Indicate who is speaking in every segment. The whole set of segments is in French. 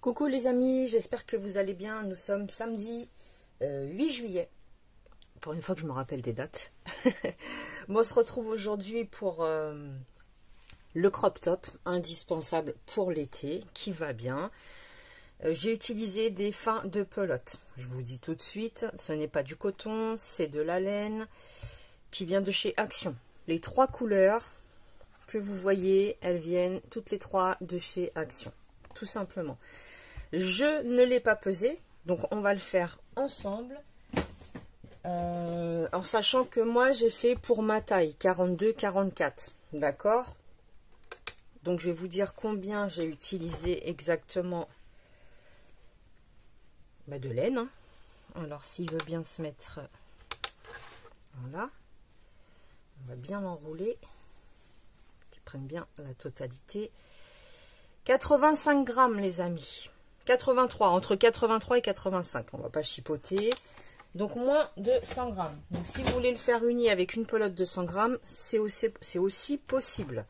Speaker 1: Coucou les amis, j'espère que vous allez bien. Nous sommes samedi 8 juillet. Pour une fois que je me rappelle des dates. Moi, on se retrouve aujourd'hui pour le crop top, indispensable pour l'été, qui va bien. J'ai utilisé des fins de pelote. Je vous dis tout de suite, ce n'est pas du coton, c'est de la laine qui vient de chez Action. Les trois couleurs que vous voyez, elles viennent toutes les trois de chez Action, tout simplement. Je ne l'ai pas pesé, donc on va le faire ensemble. En sachant que moi j'ai fait pour ma taille 42-44, d'accord? Donc je vais vous dire combien j'ai utilisé exactement de laine. Hein. Alors s'il veut bien se mettre, voilà, on va bien l'enrouler, qu'il prenne bien la totalité. 85 grammes les amis, 83, entre 83 et 85, on va pas chipoter. Donc moins de 100 grammes. Donc si vous voulez le faire uni avec une pelote de 100 grammes, c'est aussi possible.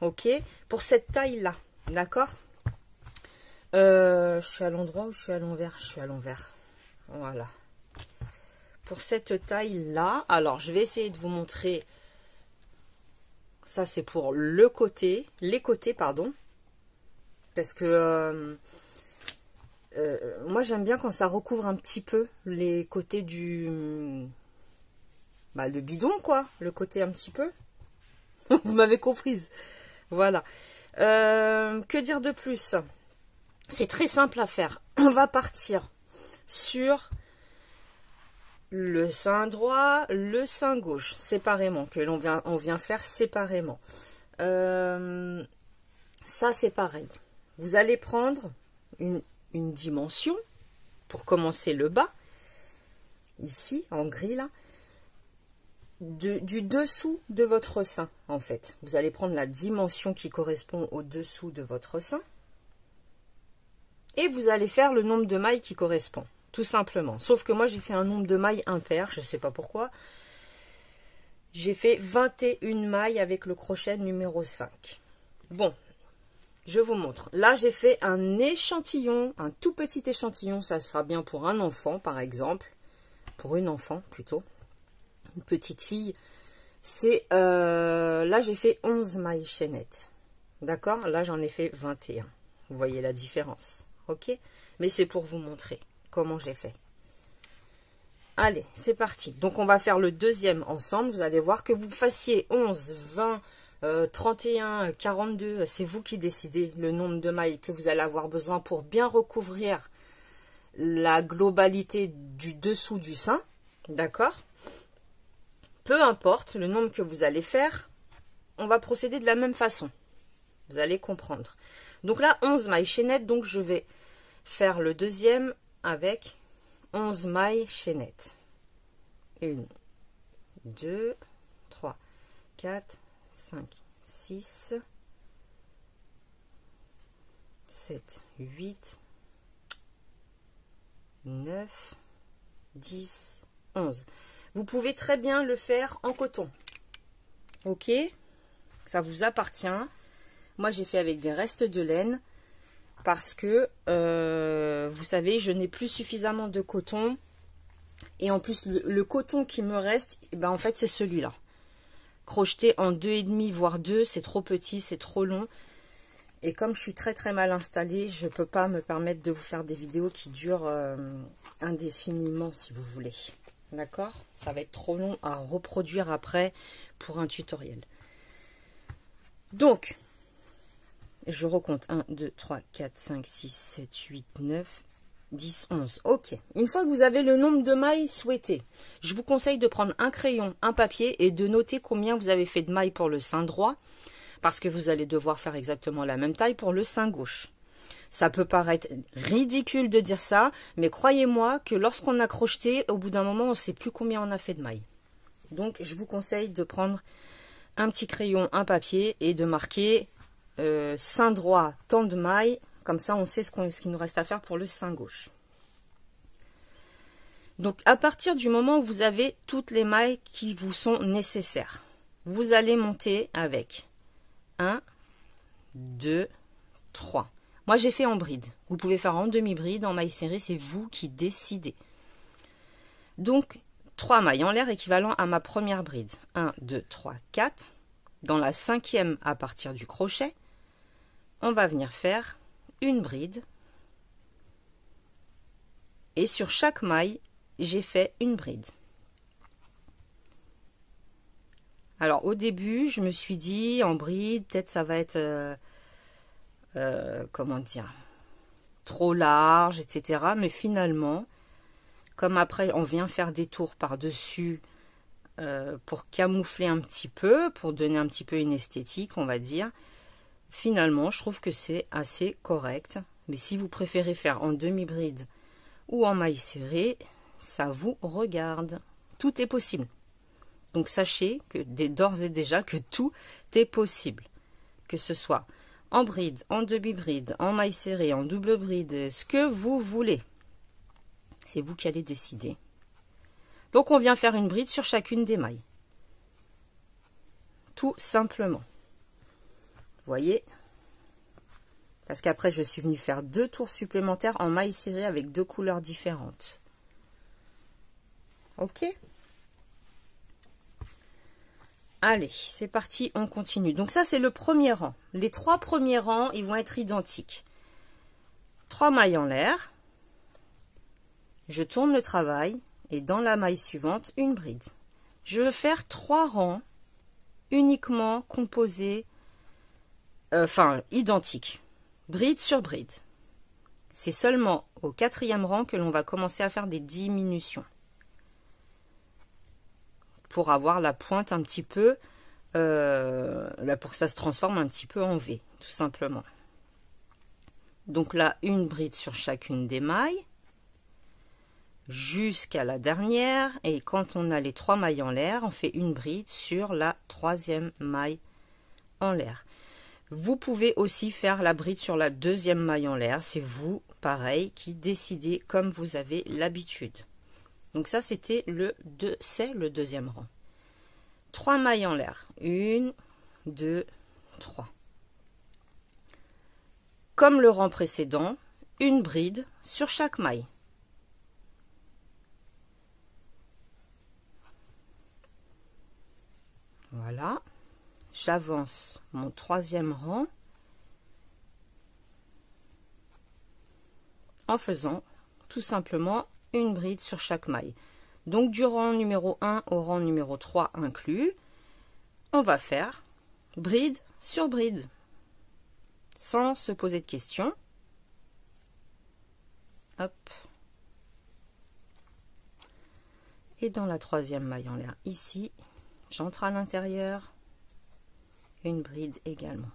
Speaker 1: Ok, pour cette taille-là, d'accord. Je suis à l'endroit ou je suis à l'envers? Je suis à l'envers. Voilà. Pour cette taille-là, alors je vais essayer de vous montrer. Ça c'est pour le côté, les côtés, pardon. Parce que... moi j'aime bien quand ça recouvre un petit peu les côtés du le bidon, quoi, le côté un petit peu. Vous m'avez comprise. Voilà. Que dire de plus? C'est très simple à faire. On va partir sur le sein droit, le sein gauche, séparément, que on vient faire séparément. Ça c'est pareil. Vous allez prendre une dimension pour commencer le bas, ici en gris là, du dessous de votre sein. En fait, vous allez prendre la dimension qui correspond au dessous de votre sein et vous allez faire le nombre de mailles qui correspond, tout simplement. Sauf que moi j'ai fait un nombre de mailles impair, je sais pas pourquoi. J'ai fait 21 mailles avec le crochet numéro 5. Bon, je vous montre. Là, j'ai fait un échantillon, un tout petit échantillon. Ça sera bien pour un enfant, par exemple. Pour une enfant, plutôt. Une petite fille. C'est là, j'ai fait 11 mailles chaînettes. D'accord? Là, j'en ai fait 21. Vous voyez la différence. Ok? Mais c'est pour vous montrer comment j'ai fait. Allez, c'est parti. Donc, on va faire le deuxième ensemble. Vous allez voir que vous fassiez 11, 20... 31, 42, c'est vous qui décidez le nombre de mailles que vous allez avoir besoin pour bien recouvrir la globalité du dessous du sein, d'accord? Peu importe le nombre que vous allez faire, on va procéder de la même façon. Vous allez comprendre. Donc là, 11 mailles chaînettes, donc je vais faire le deuxième avec 11 mailles chaînettes. 1, 2, 3, 4, 5, 6, 7, 8, 9, 10, 11. Vous pouvez très bien le faire en coton. Ok? Ça vous appartient. Moi, j'ai fait avec des restes de laine parce que, vous savez, je n'ai plus suffisamment de coton. Et en plus, le coton qui me reste, en fait, c'est celui-là. Crocheté en 2,5 voire 2, c'est trop petit, c'est trop long. Et comme je suis très très mal installée, je ne peux pas me permettre de vous faire des vidéos qui durent indéfiniment, si vous voulez. D'accord? Ça va être trop long à reproduire après pour un tutoriel. Donc, je recompte 1, 2, 3, 4, 5, 6, 7, 8, 9... 10, 11. Ok. Une fois que vous avez le nombre de mailles souhaité, je vous conseille de prendre un crayon, un papier et de noter combien vous avez fait de mailles pour le sein droit parce que vous allez devoir faire exactement la même taille pour le sein gauche. Ça peut paraître ridicule de dire ça, mais croyez-moi que lorsqu'on a crocheté, au bout d'un moment, on ne sait plus combien on a fait de mailles. Donc, je vous conseille de prendre un petit crayon, un papier et de marquer sein droit, tant de mailles. Comme ça, on sait ce qu'il nous reste à faire pour le sein gauche. Donc, à partir du moment où vous avez toutes les mailles qui vous sont nécessaires, vous allez monter avec 1, 2, 3. Moi, j'ai fait en bride. Vous pouvez faire en demi-bride, en maille serrée, c'est vous qui décidez. Donc, 3 mailles en l'air équivalent à ma première bride. 1, 2, 3, 4. Dans la 5e à partir du crochet, on va venir faire une bride. Et sur chaque maille, j'ai fait une bride. Alors au début, je me suis dit en bride, peut-être ça va être, comment dire, trop large, etc. Mais finalement, comme après on vient faire des tours par-dessus pour camoufler un petit peu, pour donner un petit peu une esthétique, on va dire, finalement je trouve que c'est assez correct. Mais si vous préférez faire en demi-bride ou en maille serrée, ça vous regarde. Tout est possible. Donc sachez que d'ores et déjà que tout est possible. Que ce soit en bride, en demi-bride, en maille serrée, en double bride, ce que vous voulez. C'est vous qui allez décider. Donc on vient faire une bride sur chacune des mailles. Tout simplement. Vous voyez? Parce qu'après je suis venue faire 2 tours supplémentaires en maille serrée avec 2 couleurs différentes. Ok? Allez, c'est parti, on continue. Donc ça, c'est le premier rang. Les 3 premiers rangs, ils vont être identiques. 3 mailles en l'air. Je tourne le travail et dans la maille suivante, une bride. Je veux faire 3 rangs uniquement composés, identiques. Bride sur bride. C'est seulement au 4e rang que l'on va commencer à faire des diminutions. Pour avoir la pointe un petit peu, pour que ça se transforme un petit peu en V, tout simplement. Donc là, une bride sur chacune des mailles, jusqu'à la dernière, et quand on a les 3 mailles en l'air, on fait une bride sur la 3e maille en l'air. Vous pouvez aussi faire la bride sur la 2e maille en l'air, c'est vous, pareil, qui décidez comme vous avez l'habitude. Donc ça, c'est le 2e rang. 3 mailles en l'air. 1, 2, 3. Comme le rang précédent, une bride sur chaque maille. Voilà. J'avance mon 3e rang en faisant tout simplement une bride sur chaque maille. Donc du rang numéro 1 au rang numéro 3 inclus, on va faire bride sur bride, sans se poser de questions. Hop. Et dans la 3e maille en l'air ici, j'entre à l'intérieur, une bride également.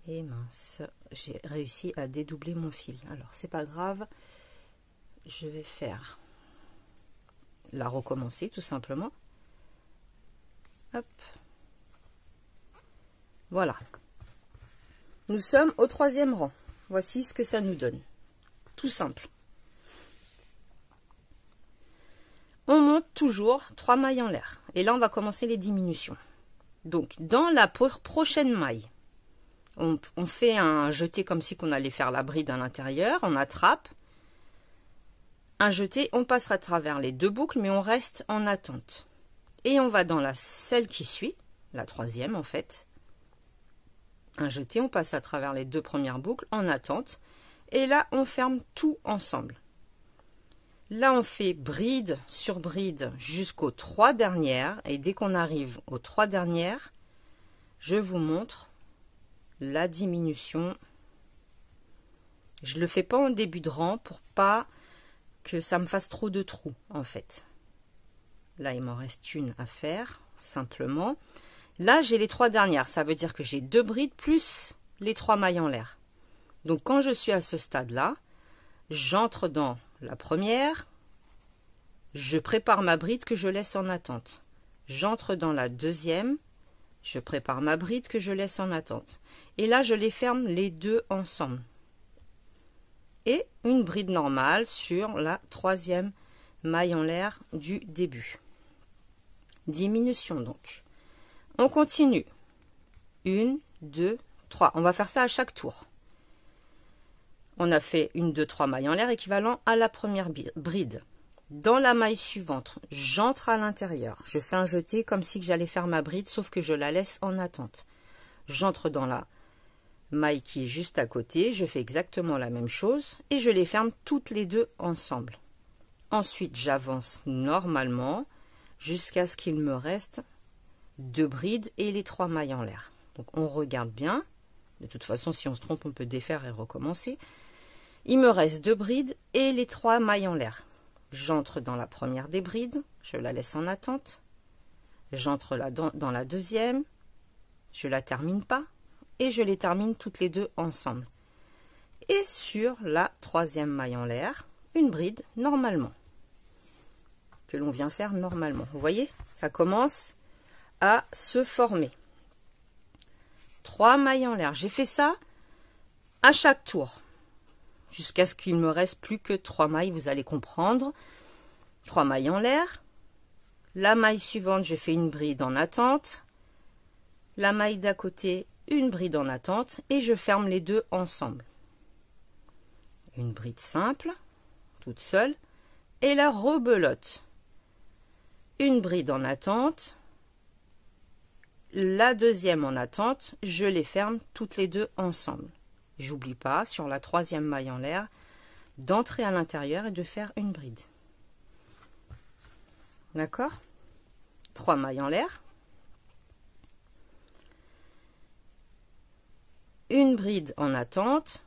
Speaker 1: Et mince, j'ai réussi à dédoubler mon fil. Alors c'est pas grave, je vais faire la recommencer tout simplement. Hop. Voilà. Nous sommes au 3e rang. Voici ce que ça nous donne. Tout simple. On monte toujours 3 mailles en l'air. Et là, on va commencer les diminutions. Donc, dans la prochaine maille, on fait un jeté comme si on allait faire la bride à l'intérieur. On attrape. Un jeté, on passe à travers les 2 boucles, mais on reste en attente. Et on va dans celle qui suit, la 3e en fait. Un jeté, on passe à travers les 2 premières boucles en attente. Et là, on ferme tout ensemble. Là, on fait bride sur bride jusqu'aux 3 dernières. Et dès qu'on arrive aux 3 dernières, je vous montre la diminution. Je ne le fais pas en début de rang pour pas que ça me fasse trop de trous en fait. Là, il m'en reste une à faire, simplement. Là, j'ai les 3 dernières. Ça veut dire que j'ai 2 brides plus les 3 mailles en l'air. Donc, quand je suis à ce stade-là, j'entre dans la première. Je prépare ma bride que je laisse en attente. J'entre dans la 2e. Je prépare ma bride que je laisse en attente. Et là, je les ferme les 2 ensemble. Et une bride normale sur la 3e maille en l'air du début. Diminution donc. On continue. 1, 2, 3. On va faire ça à chaque tour. On a fait une, deux, trois mailles en l'air équivalent à la première bride. Dans la maille suivante, j'entre à l'intérieur. Je fais un jeté comme si j'allais faire ma bride, sauf que je la laisse en attente. J'entre dans la maille qui est juste à côté, je fais exactement la même chose et je les ferme toutes les deux ensemble. Ensuite, j'avance normalement jusqu'à ce qu'il me reste 2 brides et les 3 mailles en l'air. Donc on regarde bien. De toute façon, si on se trompe, on peut défaire et recommencer. Il me reste 2 brides et les 3 mailles en l'air. J'entre dans la première des brides, je la laisse en attente. J'entre dans la deuxième, je la termine pas et je les termine toutes les deux ensemble. Et sur la troisième maille en l'air, une bride normalement, que l'on vient faire normalement. Vous voyez, ça commence à se former. 3 mailles en l'air. J'ai fait ça à chaque tour, jusqu'à ce qu'il me reste plus que 3 mailles, vous allez comprendre. 3 mailles en l'air. La maille suivante, je fais une bride en attente. La maille d'à côté, une bride en attente. Et je ferme les deux ensemble. Une bride simple, toute seule. Et la rebelote. Une bride en attente. La deuxième en attente. Je les ferme toutes les deux ensemble. J'oublie pas, sur la troisième maille en l'air, d'entrer à l'intérieur et de faire une bride. D'accord? 3 mailles en l'air. Une bride en attente.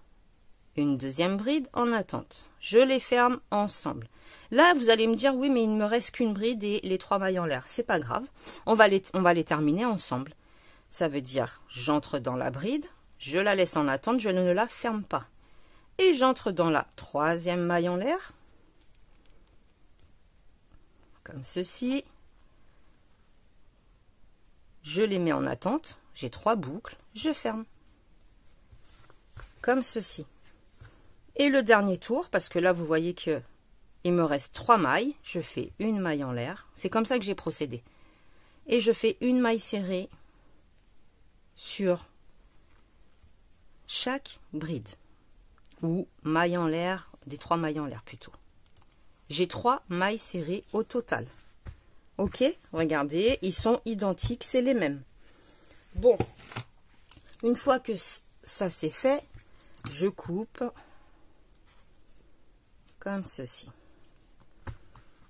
Speaker 1: Une deuxième bride en attente. Je les ferme ensemble. Là, vous allez me dire, oui, mais il ne me reste qu'une bride et les 3 mailles en l'air. C'est pas grave. On va les terminer ensemble. Ça veut dire, j'entre dans la bride. Je la laisse en attente, je ne la ferme pas. Et j'entre dans la troisième maille en l'air. Comme ceci. Je les mets en attente. J'ai 3 boucles. Je ferme. Comme ceci. Et le dernier tour, parce que là, vous voyez que il me reste 3 mailles. Je fais une maille en l'air. C'est comme ça que j'ai procédé. Et je fais une maille serrée sur chaque bride, ou maille en l'air, des 3 mailles en l'air plutôt. J'ai 3 mailles serrées au total. Ok, regardez, ils sont identiques, c'est les mêmes. Bon, une fois que ça c'est fait, je coupe comme ceci.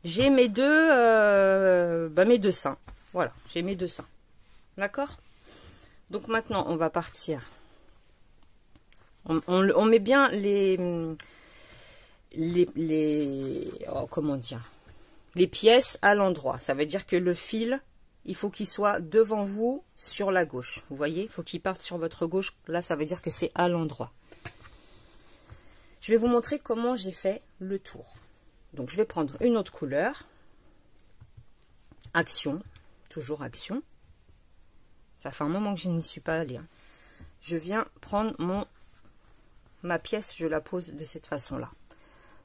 Speaker 1: J'ai mes deux seins. Voilà, j'ai mes 2 seins. D'accord? Donc maintenant, on va partir. On met bien comment dire, les pièces à l'endroit. Ça veut dire que le fil, il faut qu'il soit devant vous sur la gauche. Vous voyez, il faut qu'il parte sur votre gauche. Là, ça veut dire que c'est à l'endroit. Je vais vous montrer comment j'ai fait le tour. Donc, je vais prendre une autre couleur. Action, toujours action. Ça fait un moment que je n'y suis pas allée. Hein. Je viens prendre ma pièce, je la pose de cette façon-là.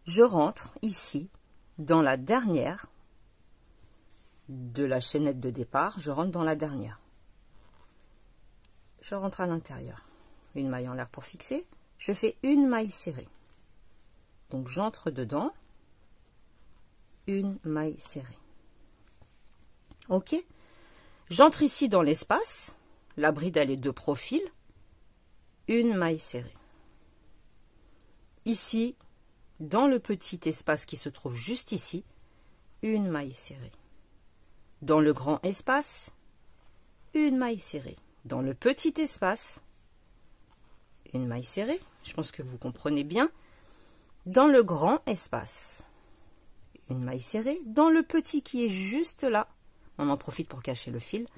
Speaker 1: Je rentre ici, dans la dernière de la chaînette de départ. Je rentre dans la dernière. Je rentre à l'intérieur. Une maille en l'air pour fixer. Je fais une maille serrée. Donc j'entre dedans. Une maille serrée. Ok. J'entre ici dans l'espace. La bride, elle est de profil. Une maille serrée. Ici, dans le petit espace qui se trouve juste ici, une maille serrée. Dans le grand espace, une maille serrée. Dans le petit espace, une maille serrée. Je pense que vous comprenez bien. Dans le grand espace, une maille serrée. Dans le petit qui est juste là, on en profite pour cacher le fil,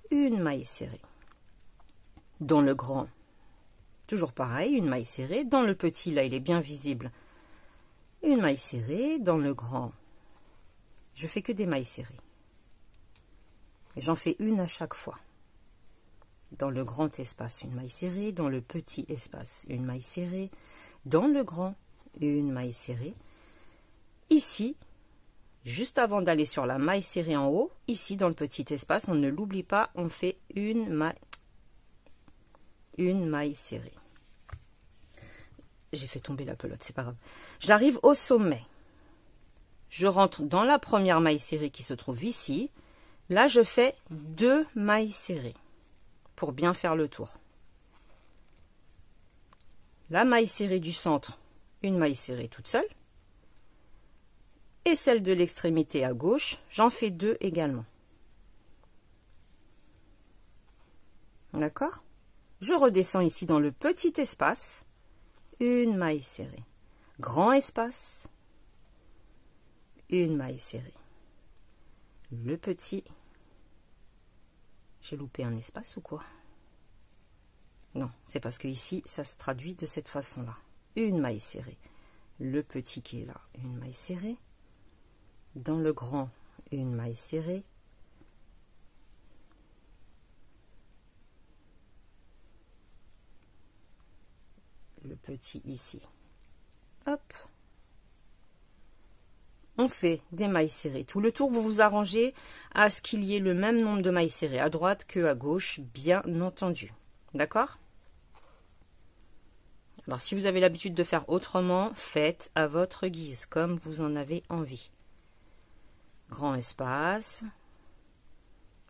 Speaker 1: une maille serrée. Dans le grand, toujours pareil, une maille serrée. Dans le petit, là, il est bien visible, une maille serrée. Dans le grand, je fais que des mailles serrées. Et j'en fais une à chaque fois. Dans le grand espace, une maille serrée. Dans le petit espace, une maille serrée. Dans le grand, une maille serrée. Ici, juste avant d'aller sur la maille serrée en haut, ici dans le petit espace, on ne l'oublie pas, on fait une maille serrée. j'ai fait tomber la pelote, c'est pas grave. J'arrive au sommet. Je rentre dans la première maille serrée qui se trouve ici. Là, je fais 2 mailles serrées pour bien faire le tour. La maille serrée du centre, une maille serrée toute seule. Et celle de l'extrémité à gauche, j'en fais 2 également. D'accord? Je redescends ici dans le petit espace, une maille serrée. Grand espace, une maille serrée. Le petit, j'ai loupé un espace ou quoi? Non, c'est parce que ici, ça se traduit de cette façon-là. Une maille serrée. Le petit qui est là, une maille serrée. Dans le grand, une maille serrée. Le petit ici. Hop. On fait des mailles serrées. Tout le tour, vous vous arrangez à ce qu'il y ait le même nombre de mailles serrées à droite que à gauche, bien entendu. D'accord? Alors, si vous avez l'habitude de faire autrement, faites à votre guise, comme vous en avez envie. Grand espace,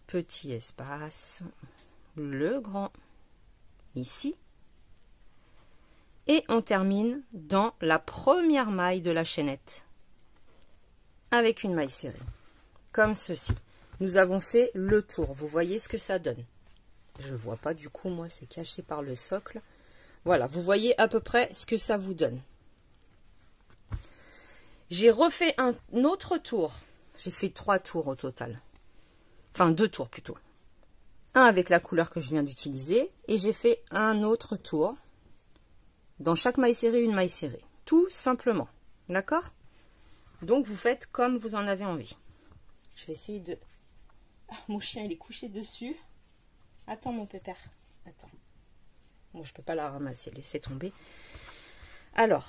Speaker 1: petit espace, le grand, ici. Et on termine dans la première maille de la chaînette, avec une maille serrée, comme ceci. Nous avons fait le tour, vous voyez ce que ça donne. Je ne vois pas du coup, moi c'est caché par le socle. Voilà, vous voyez à peu près ce que ça vous donne. J'ai refait un autre tour. J'ai fait 3 tours au total. Enfin, 2 tours plutôt. Un avec la couleur que je viens d'utiliser. Et j'ai fait un autre tour. Dans chaque maille serrée, une maille serrée. Tout simplement. D'accord? Donc, vous faites comme vous en avez envie. Je vais essayer de... Ah, mon chien, il est couché dessus. Attends, mon pépère. Attends. Bon, je ne peux pas la ramasser, laissez tomber. Alors,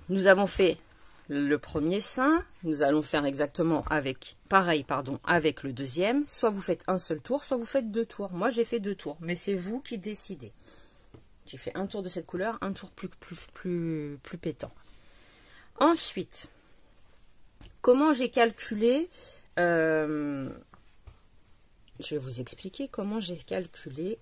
Speaker 1: nous avons fait le premier sein. Nous allons faire exactement avec, pareil, pardon, avec le deuxième. Soit vous faites un seul tour, soit vous faites 2 tours. Moi, j'ai fait 2 tours, mais c'est vous qui décidez. J'ai fait un tour de cette couleur, un tour plus pétant. Ensuite, comment j'ai calculé... je vais vous expliquer comment j'ai calculé...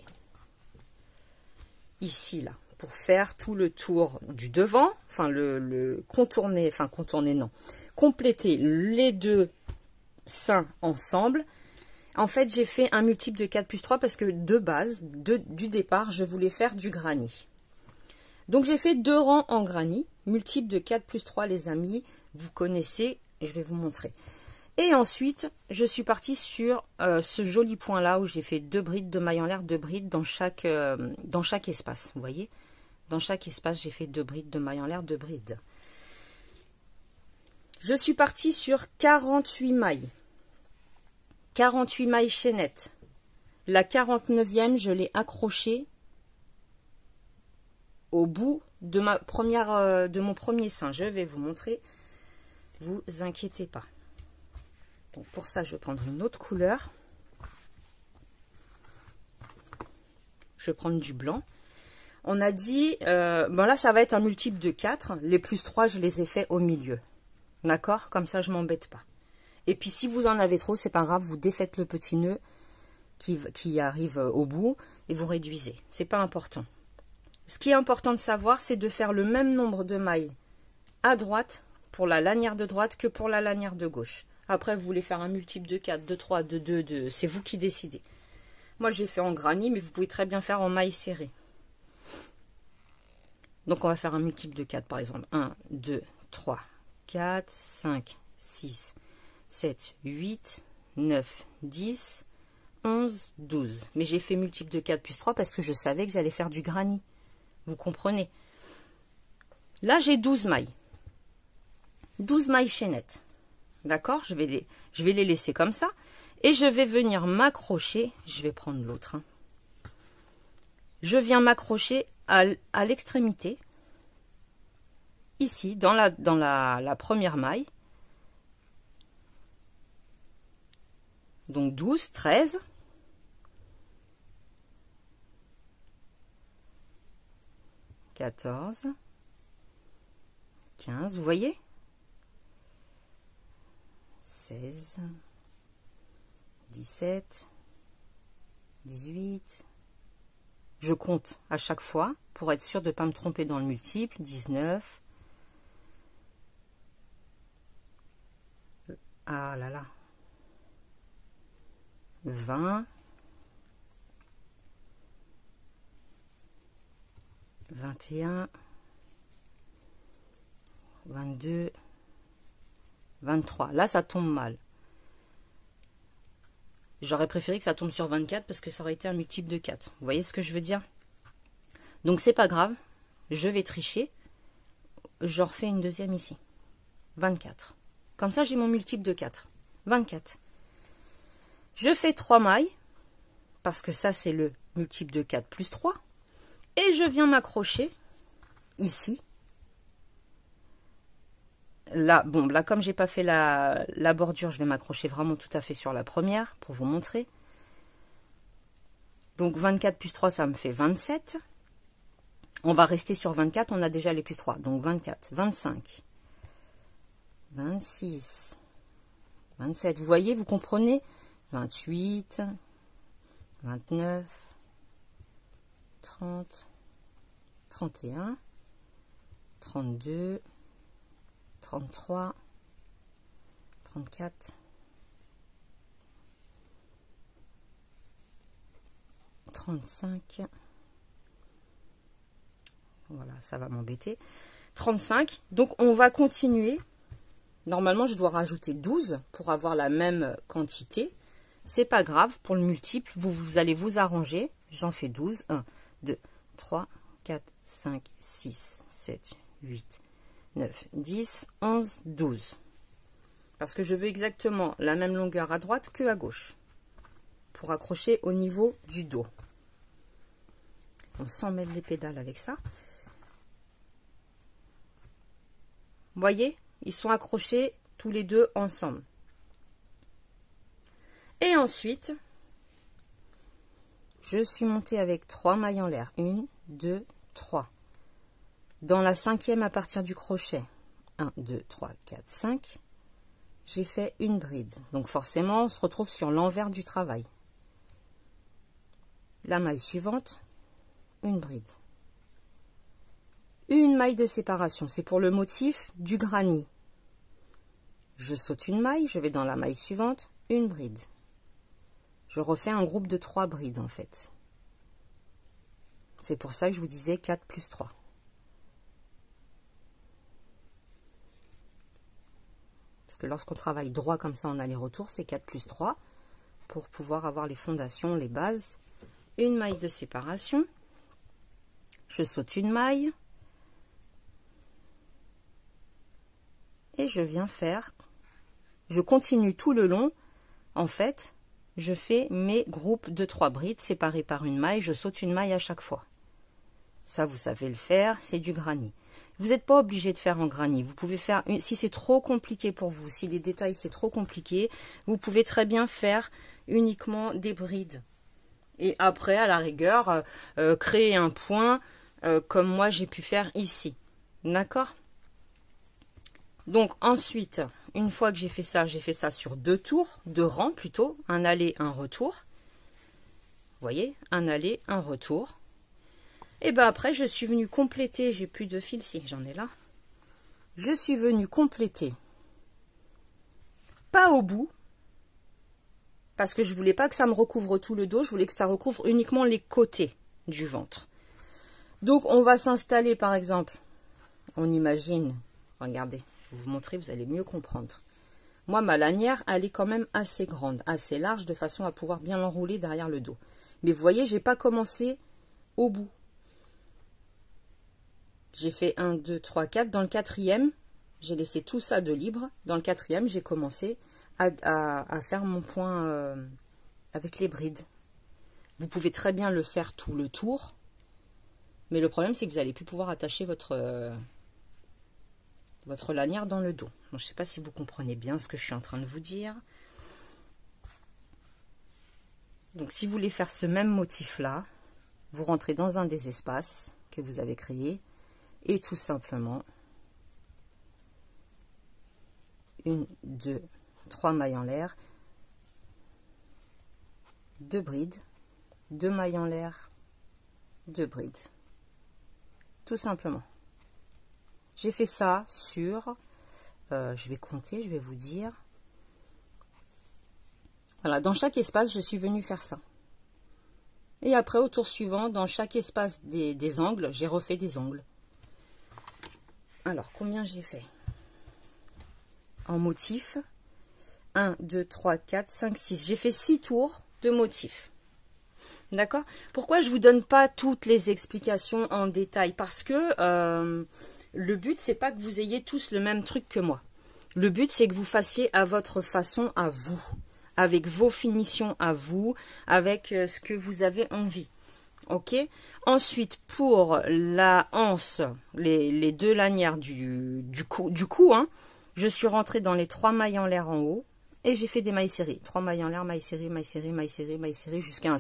Speaker 1: ici là pour faire tout le tour du devant, enfin le contourner, enfin contourner non, compléter les 2 seins ensemble. En fait, j'ai fait un multiple de 4 plus 3 parce que de base, du départ, je voulais faire du granit. Donc j'ai fait 2 rangs en granit, multiple de 4 plus 3 les amis, vous connaissez, je vais vous montrer. Et ensuite, je suis partie sur ce joli point là où j'ai fait 2 brides de mailles en l'air, 2 brides dans chaque espace. Vous voyez, dans chaque espace, j'ai fait 2 brides de mailles en l'air, 2 brides. Je suis partie sur 48 mailles. 48 mailles chaînettes. La 49e, je l'ai accrochée au bout de mon premier sein. Je vais vous montrer. Vous inquiétez pas. Donc pour ça, je vais prendre une autre couleur. Je vais prendre du blanc. On a dit, bon là, ça va être un multiple de 4. Les plus 3, je les ai fait au milieu. D'accord? Comme ça, je ne m'embête pas. Et puis, si vous en avez trop, c'est pas grave. Vous défaites le petit nœud qui arrive au bout et vous réduisez. C'est pas important. Ce qui est important de savoir, c'est de faire le même nombre de mailles à droite pour la lanière de droite que pour la lanière de gauche. Après, vous voulez faire un multiple de 4, de 3, de 2, de... c'est vous qui décidez. Moi, j'ai fait en granit, mais vous pouvez très bien faire en maille serrée. Donc, on va faire un multiple de 4, par exemple. 1, 2, 3, 4, 5, 6, 7, 8, 9, 10, 11, 12. Mais j'ai fait multiple de 4 plus 3 parce que je savais que j'allais faire du granit. Vous comprenez? Là, j'ai 12 mailles. 12 mailles chaînettes. D'accord? Je vais les laisser comme ça. Et je vais venir m'accrocher. Je vais prendre l'autre. Hein. Je viens m'accrocher à l'extrémité. Ici, dans la première maille. Donc 12, 13. 14, 15, vous voyez? 16, 17, 18, je compte à chaque fois pour être sûr de ne pas me tromper dans le multiple, 19, ah là là, 20, 21, 22, 23. Là, ça tombe mal. J'aurais préféré que ça tombe sur 24 parce que ça aurait été un multiple de 4. Vous voyez ce que je veux dire? Donc, c'est pas grave. Je vais tricher. Je refais une deuxième ici. 24. Comme ça, j'ai mon multiple de 4. 24. Je fais 3 mailles parce que ça, c'est le multiple de 4 plus 3. Et je viens m'accrocher ici. Là, bon, là, comme j'ai pas fait la bordure, je vais m'accrocher vraiment tout à fait sur la première pour vous montrer. Donc, 24 plus 3, ça me fait 27. On va rester sur 24, on a déjà les plus 3. Donc, 24, 25, 26, 27. Vous voyez, vous comprenez? 28, 29, 30, 31, 32, 33, 34, 35, voilà, ça va m'embêter, 35, donc on va continuer. Normalement, je dois rajouter 12 pour avoir la même quantité. C'est pas grave, pour le multiple, vous allez vous arranger. J'en fais 12, 1, 2, 3, 4, 5, 6, 7, 8, 9, 10, 11, 12. Parce que je veux exactement la même longueur à droite que à gauche. Pour accrocher au niveau du dos. On s'emmêle les pédales avec ça. Vous voyez, ils sont accrochés tous les deux ensemble. Et ensuite, je suis montée avec 3 mailles en l'air. 1, 2, 3. Dans la cinquième à partir du crochet, 1, 2, 3, 4, 5, j'ai fait une bride. Donc forcément, on se retrouve sur l'envers du travail. La maille suivante, une bride. Une maille de séparation, c'est pour le motif du granit. Je saute une maille, je vais dans la maille suivante, une bride. Je refais un groupe de 3 brides en fait. C'est pour ça que je vous disais 4 plus 3. Parce que lorsqu'on travaille droit comme ça en aller-retour, c'est 4 plus 3 pour pouvoir avoir les fondations, les bases. Une maille de séparation. Je saute une maille. Et je viens faire, je continue tout le long, en fait, je fais mes groupes de 3 brides séparés par une maille, je saute une maille à chaque fois. Ça, vous savez le faire, c'est du granit. Vous n'êtes pas obligé de faire en granit, vous pouvez faire, si c'est trop compliqué pour vous, si les détails c'est trop compliqué, vous pouvez très bien faire uniquement des brides. Et après, à la rigueur, créer un point comme moi j'ai pu faire ici. D'accord ? Donc ensuite, une fois que j'ai fait ça sur 2 tours, 2 rangs plutôt, un aller, un retour. Vous voyez, un aller, un retour. Et bien après, je suis venue compléter, j'ai plus de fil, si j'en ai là. Je suis venue compléter, pas au bout, parce que je voulais pas que ça me recouvre tout le dos, je voulais que ça recouvre uniquement les côtés du ventre. Donc on va s'installer par exemple, on imagine, regardez. Je vais vous montrer, vous allez mieux comprendre. Moi, ma lanière, elle est quand même assez grande, assez large, de façon à pouvoir bien l'enrouler derrière le dos. Mais vous voyez, j'ai pas commencé au bout. J'ai fait 1, 2, 3, 4. Dans le quatrième, j'ai laissé tout ça de libre. Dans le quatrième, j'ai commencé à faire mon point avec les brides. Vous pouvez très bien le faire tout le tour. Mais le problème, c'est que vous n'allez plus pouvoir attacher votre lanière dans le dos. Bon, je ne sais pas si vous comprenez bien ce que je suis en train de vous dire. Donc, si vous voulez faire ce même motif-là, vous rentrez dans un des espaces que vous avez créé. Et tout simplement, 1, 2, 3 mailles en l'air, 2 brides, 2 mailles en l'air, 2 brides. Tout simplement. J'ai fait ça sur, je vais compter, je vais vous dire. Voilà, dans chaque espace, je suis venue faire ça. Et après, au tour suivant, dans chaque espace des angles, j'ai refait des ongles. Alors, combien j'ai fait? En motif, 1, 2, 3, 4, 5, 6. J'ai fait 6 tours de motifs. D'accord? Pourquoi je vous donne pas toutes les explications en détail? Parce que le but, c'est pas que vous ayez tous le même truc que moi. Le but, c'est que vous fassiez à votre façon, à vous. Avec vos finitions à vous, avec ce que vous avez envie. Ok? Ensuite, pour la anse, les 2 lanières du cou, hein, je suis rentrée dans les 3 mailles en l'air en haut. Et j'ai fait des mailles serrées. 3 mailles en l'air, mailles serrées, mailles serrées, mailles serrées, mailles serrées, jusqu'à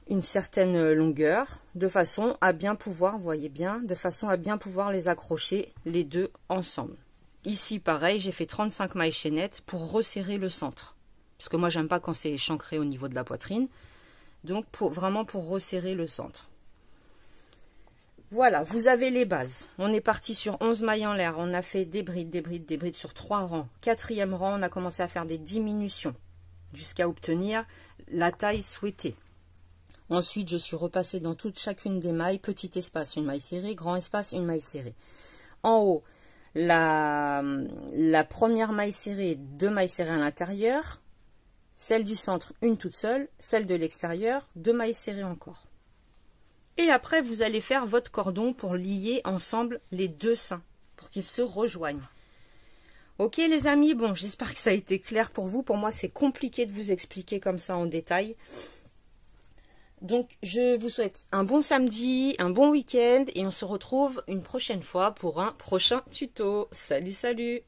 Speaker 1: une certaine longueur, de façon à bien pouvoir, vous voyez bien, de façon à bien pouvoir les accrocher les deux ensemble. Ici, pareil, j'ai fait 35 mailles chaînettes pour resserrer le centre. Parce que moi, j'aime pas quand c'est échancré au niveau de la poitrine. Donc, vraiment pour resserrer le centre. Voilà, vous avez les bases. On est parti sur 11 mailles en l'air. On a fait des brides, des brides, des brides sur 3 rangs. 4e rang, on a commencé à faire des diminutions jusqu'à obtenir la taille souhaitée. Ensuite, je suis repassée dans chacune des mailles. Petit espace, une maille serrée. Grand espace, une maille serrée. En haut, la première maille serrée, 2 mailles serrées à l'intérieur. Celle du centre, une toute seule. Celle de l'extérieur, 2 mailles serrées encore. Et après, vous allez faire votre cordon pour lier ensemble les 2 seins, pour qu'ils se rejoignent. Ok les amis, bon, j'espère que ça a été clair pour vous. Pour moi, c'est compliqué de vous expliquer comme ça en détail. Donc, je vous souhaite un bon samedi, un bon week-end, et on se retrouve une prochaine fois pour un prochain tuto. Salut, salut!